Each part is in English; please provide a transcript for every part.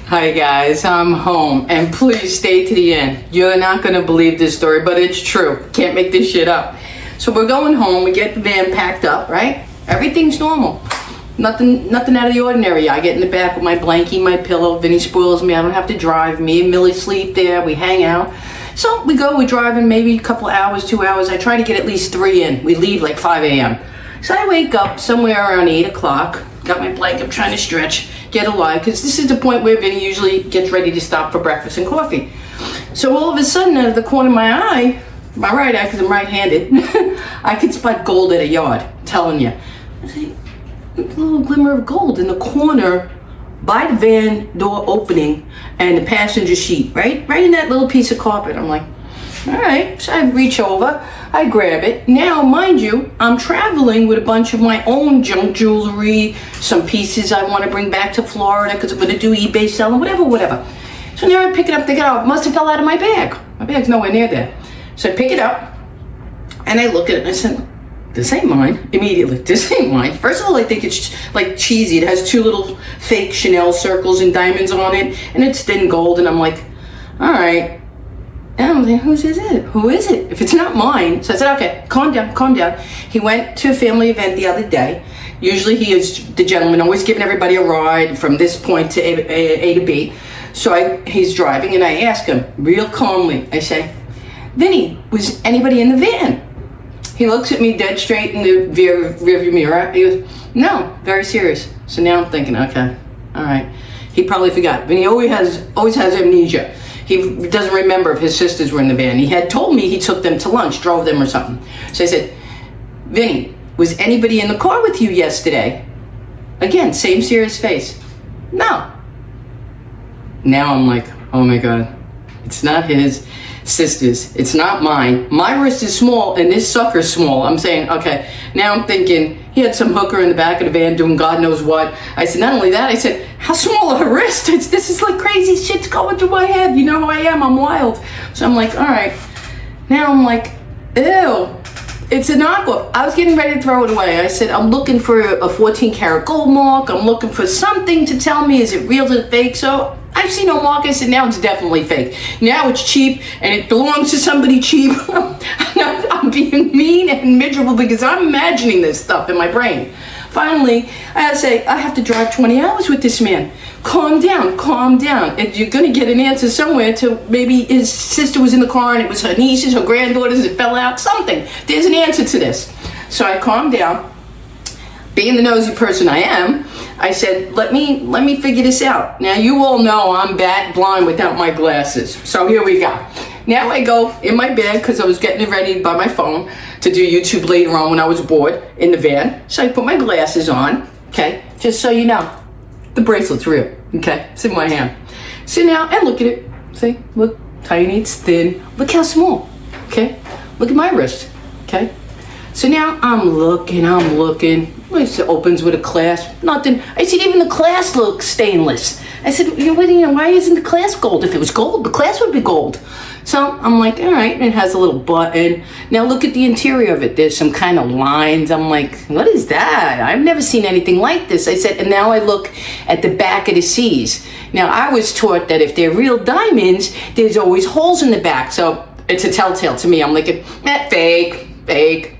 Hi guys, I'm home, and please stay to the end. You're not gonna believe this story, but it's true. Can't make this shit up. So we're going home, we get the van packed up, right? Everything's normal. Nothing out of the ordinary. I get in the back with my blankie, my pillow. Vinny spoils me, I don't have to drive. Me and Millie sleep there, we hang out. So we're driving maybe a couple hours, 2 hours. I try to get at least 3 in. We leave like 5 a.m. So I wake up somewhere around 8 o'clock, got my blanket, I'm trying to stretch, get alive, because this is the point where Vinny usually gets ready to stop for breakfast and coffee. So all of a sudden, out of the corner of my eye, my right eye, because I'm right-handed, I could spot gold at a yard, I'm telling you. I see a little glimmer of gold in the corner by the van door opening and the passenger seat, right in that little piece of carpet. I'm like, all right, so I reach over, I grab it. Now, mind you, I'm traveling with a bunch of my own junk jewelry, some pieces I want to bring back to Florida because I'm going to do eBay selling, whatever. So now I pick it up, think, oh, it must have fell out of my bag. My bag's nowhere near there. So I pick it up, and I look at it, and I said, this ain't mine, immediately. This ain't mine. First of all, I think it's like cheesy. It has 2 little fake Chanel circles and diamonds on it, and it's thin gold, and I'm like, all right. And I'm like, whose is it? Who is it? If it's not mine. So I said, okay, calm down. He went to a family event the other day. Usually he is the gentleman, always giving everybody a ride from this point to A to B. So he's driving, and I ask him real calmly, I say, Vinny, was anybody in the van? He looks at me dead straight in the rearview mirror. He goes, no, very serious. So now I'm thinking, okay, all right. He probably forgot. Vinny always has amnesia. He doesn't remember if his sisters were in the van. He had told me he took them to lunch, drove them or something. So I said, Vinny, was anybody in the car with you yesterday? Again, same serious face. No. Now I'm like, oh my God, it's not his sisters. It's not mine. My wrist is small and this sucker's small. I'm saying, okay. Now I'm thinking, he had some hooker in the back of the van doing God knows what. I said, not only that, I said, how small are her wrists? This is like crazy shit's going through my head. You know who I am, I'm wild. So I'm like, all right. Now I'm like, ew, it's a knockoff. I was getting ready to throw it away. I said, I'm looking for a 14 karat gold mark. I'm looking for something to tell me, is it real, is it fake? So I see no mark. I said, now it's definitely fake. Now it's cheap and it belongs to somebody cheap. I'm being mean and miserable because I'm imagining this stuff in my brain. Finally, I had to say, I have to drive 20 hours with this man. Calm down. And you're going to get an answer somewhere to maybe his sister was in the car and it was her nieces, her granddaughters, it fell out, something. There's an answer to this. So I calmed down. Being the nosy person I am, I said, let me figure this out. Now, you all know I'm bat blind without my glasses. So here we go. Now I go in my bed, because I was getting ready by my phone to do YouTube later on when I was bored in the van. So I put my glasses on, okay, just so you know. The bracelet's real, okay? It's in my hand. So now, and look at it. See, look, tiny, it's thin. Look how small, okay? Look at my wrist, okay? So now I'm looking. It opens with a clasp, nothing. I said, even the clasp looks stainless. I said, why isn't the clasp gold? If it was gold, the clasp would be gold. So I'm like, all right, it has a little button. Now look at the interior of it. There's some kind of lines. I'm like, what is that? I've never seen anything like this. I said, and now I look at the back of the C's. Now I was taught that if they're real diamonds, there's always holes in the back. So it's a telltale to me. I'm like, fake.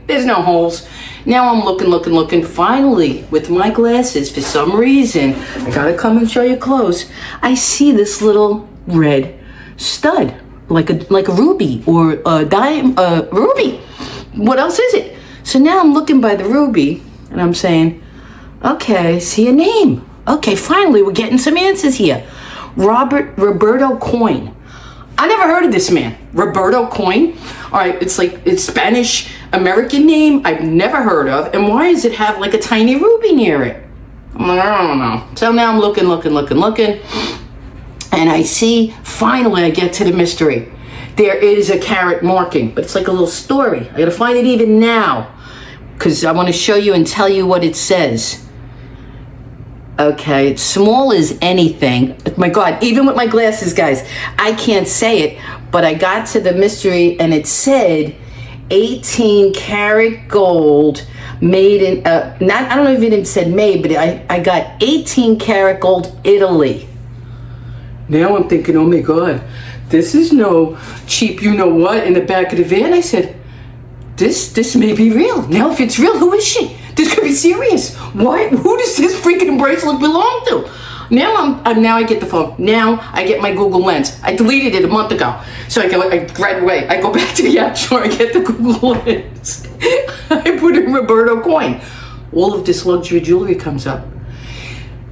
There's no holes. Now I'm looking. Finally, with my glasses, for some reason, I gotta come and show you close. I see this little red stud, like a ruby or a ruby. What else is it? So now I'm looking by the ruby, and I'm saying, okay, I see a name. Okay, finally, we're getting some answers here. Roberto Coin. I never heard of this man. Roberto Coin. All right, it's Spanish American name I've never heard of. And why does it have like a tiny ruby near it? I'm like, I don't know. So now I'm looking. And I see, finally I get to the mystery. There is a carat marking, but it's like a little story. I gotta find it even now, because I want to show you and tell you what it says. Okay, it's small as anything. Oh my God, even with my glasses, guys, I can't say it, but I got to the mystery and it said 18 karat gold made in, I don't know if it said made, but I got 18 karat gold, Italy. Now I'm thinking, oh my God, this is no cheap you-know-what in the back of the van. I said, this may be real. Now, if it's real, who is she? This could be serious. Why? Who does this freaking bracelet belong to? Now now I get the phone. Now I get my Google Lens. I deleted it a month ago. So I right away, I go back to the app store, I get the Google Lens. I put in Roberto coin. All of this luxury jewelry comes up.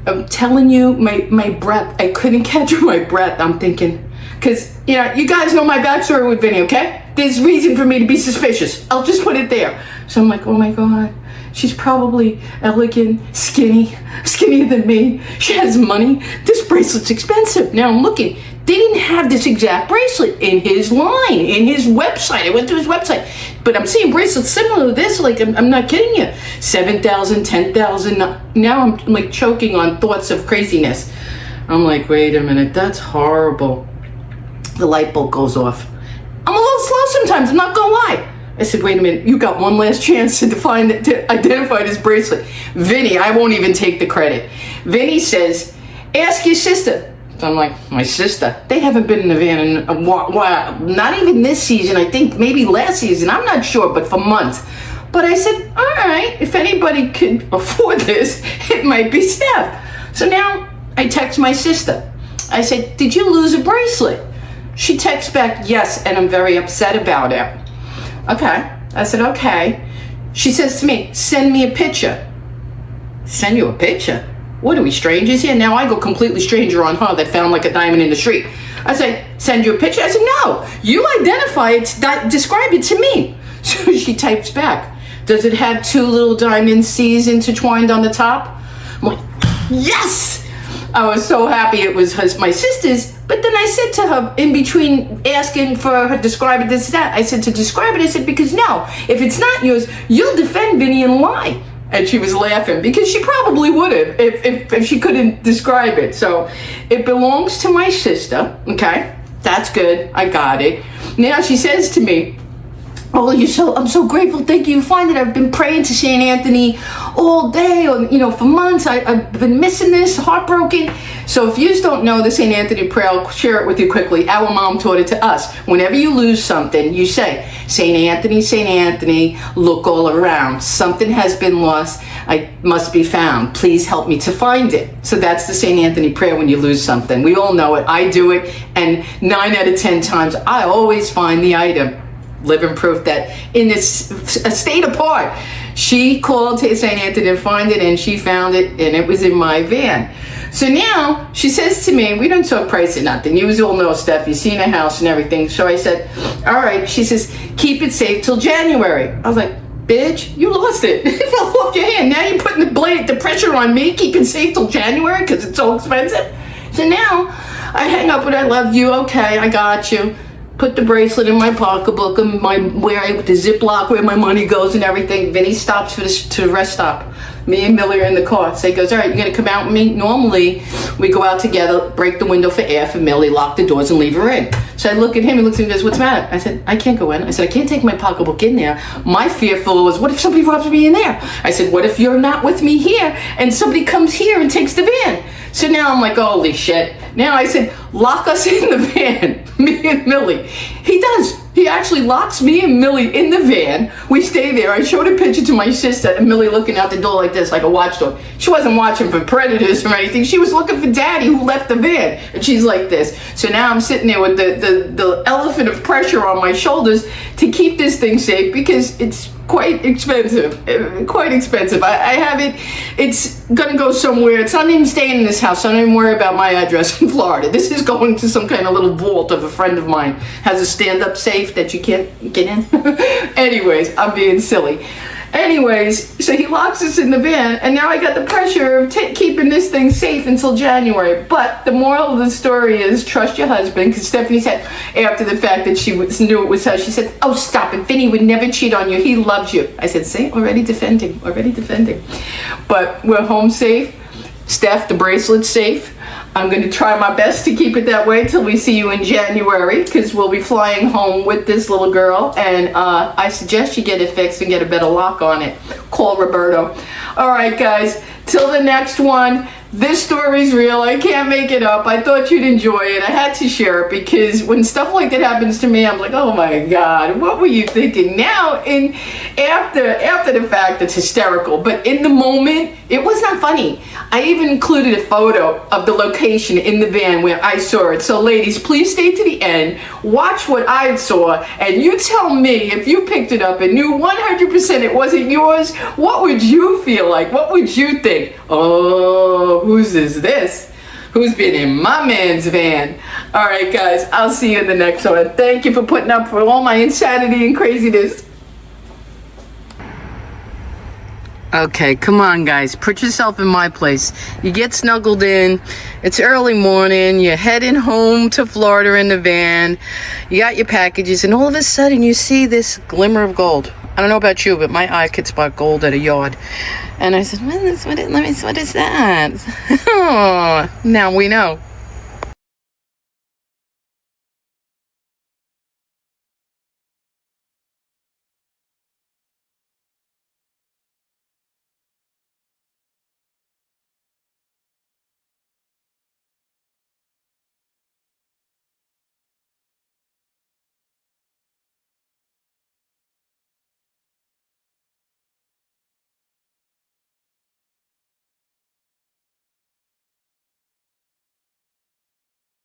I'm telling you, my breath, I couldn't catch my breath. I'm thinking, because, you know, you guys know my backstory with Vinny, okay? There's reason for me to be suspicious. I'll just put it there. So I'm like, oh my God, she's probably elegant, skinnier than me. She has money. This bracelet's expensive. Now I'm looking. They didn't have this exact bracelet in his line, in his website. I went to his website. But I'm seeing bracelets similar to this. Like, I'm not kidding you. 7,000, 10,000. Now I'm like choking on thoughts of craziness. I'm like, wait a minute. That's horrible. The light bulb goes off. I'm a little slow sometimes. I'm not going to lie. I said, wait a minute. You got one last chance to identify this bracelet. Vinny, I won't even take the credit. Vinny says, ask your sister. So I'm like, my sister? They haven't been in the van in a while. Not even this season. I think maybe last season. I'm not sure, but for months. But I said, all right, if anybody could afford this, it might be Steph. So now I text my sister. I said, did you lose a bracelet? She texts back, yes, and I'm very upset about it. Okay. I said, okay. She says to me, send me a picture. Send you a picture? What are we, strangers here? Now I go completely stranger on her that found like a diamond in the street. I said, send you a picture? I said, no, you identify it, describe it to me. So she types back, does it have two little diamond C's intertwined on the top? I'm like, yes! I was so happy it was my sister's. But then I said to her, in between asking for her to describe it, this, that, I said, to describe it, I said, because no, if it's not yours, you'll defend Vinny and lie. And she was laughing, because she probably would have if she couldn't describe it. So it belongs to my sister, okay? That's good, I got it. Now she says to me, oh, I'm so grateful. Thank you. You find that I've been praying to St. Anthony all day, or, you know, for months. I've been missing this, heartbroken. So if you just don't know the St. Anthony prayer, I'll share it with you quickly. Our mom taught it to us. Whenever you lose something, you say, St. Anthony, look all around. Something has been lost. I must be found. Please help me to find it. So that's the St. Anthony prayer when you lose something. We all know it. I do it. And 9 out of 10 times, I always find the item. Living proof that in this a state apart, she called to St. Anthony to find it, and she found it, and it was in my van. So now she says to me, we don't talk price or nothing. You all know, Steph, you've seen a house and everything. So I said, all right. She says, keep it safe till January. I was like, bitch, you lost it. It fell off your hand. Now you're putting the pressure on me, keep it safe till January because it's so expensive. So now I hang up with I love you. Okay, I got you. Put the bracelet in my pocketbook and the Ziploc where my money goes and everything. Vinny stops to the rest stop. Me and Millie are in the car. So he goes, all right, you're going to come out with me? Normally, we go out together, break the window for air for Millie, lock the doors, and leave her in. So I look at him, he looks at me and goes, what's the matter? I said, I can't go in. I said, I can't take my pocketbook in there. My fearful was, what if somebody robs me in there? I said, what if you're not with me here and somebody comes here and takes the van? So now I'm like, holy shit. Now I said, lock us in the van, me and Millie. He does. He actually locks me and Millie in the van. We stay there. I showed a picture to my sister and Millie looking out the door like this, like a watchdog. She wasn't watching for predators or anything. She was looking for Daddy who left the van. And she's like this. So now I'm sitting there with the elephant of pressure on my shoulders to keep this thing safe because it's quite expensive. I have it. It's gonna go somewhere. It's not even staying in this house. So I don't even worry about my address in Florida. This is going to some kind of little vault of a friend of mine. Has a stand-up safe that you can't get in. Anyways, I'm being silly. Anyways, so he locks us in the van, and now I got the pressure of keeping this thing safe until January. But the moral of the story is trust your husband, because Stephanie said after the fact that she knew it was her, she said, oh, stop it. Vinny would never cheat on you. He loves you. I said, see, already defending. But we're home safe. Steph, the bracelet's safe. I'm going to try my best to keep it that way till we see you in January, because we'll be flying home with this little girl, and I suggest you get it fixed and get a better lock on it. Call Roberto. All right, guys, till the next one, This story's real. I can't make it up. I thought you'd enjoy it. I had to share it because when stuff like that happens to me, I'm like, oh my God, what were you thinking? Now, after the fact, it's hysterical. But in the moment, it was not funny. I even included a photo of the location in the van where I saw it. So ladies, please stay to the end. Watch what I saw. And you tell me if you picked it up and knew 100% it wasn't yours, what would you feel like? What would you think? Oh, whose is this? Who's been in my man's van? All right, guys, I'll see you in the next one. Thank you for putting up for all my insanity and craziness. Okay, come on, guys. Put yourself in my place. You get snuggled in. It's early morning. You're heading home to Florida in the van. You got your packages, and all of a sudden you see this glimmer of gold. I don't know about you, but my eye could spot gold at a yard. And I said, what is that? Now we know.